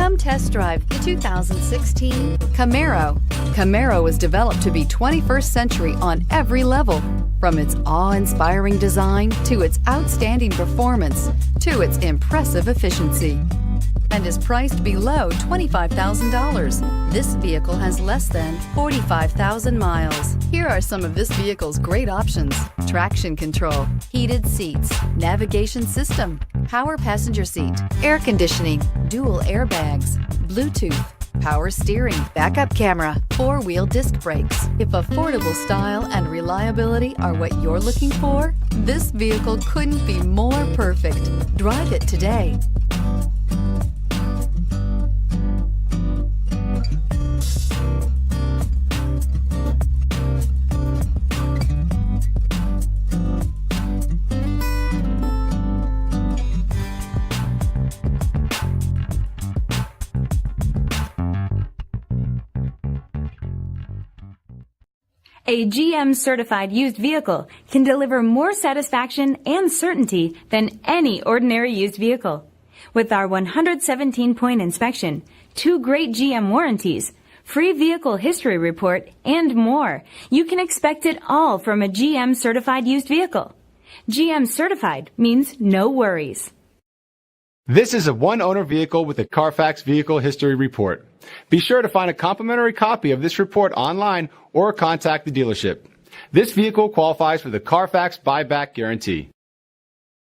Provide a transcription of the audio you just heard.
Come test drive the 2016 Camaro. Camaro was developed to be 21st century on every level, from its awe-inspiring design to its outstanding performance to its impressive efficiency, and is priced below $25,000. This vehicle has less than 45,000 miles. Here are some of this vehicle's great options: traction control, heated seats, navigation system, power passenger seat, air conditioning, dual airbags, Bluetooth, power steering, backup camera, four-wheel disc brakes. If affordable style and reliability are what you're looking for, this vehicle couldn't be more perfect. Drive it today. A GM-certified used vehicle can deliver more satisfaction and certainty than any ordinary used vehicle. With our 117-point inspection, 2 great GM warranties, free vehicle history report, and more, you can expect it all from a GM-certified used vehicle. GM-certified means no worries. This is a one-owner vehicle with a Carfax Vehicle History Report. Be sure to find a complimentary copy of this report online or contact the dealership. This vehicle qualifies for the Carfax Buyback Guarantee.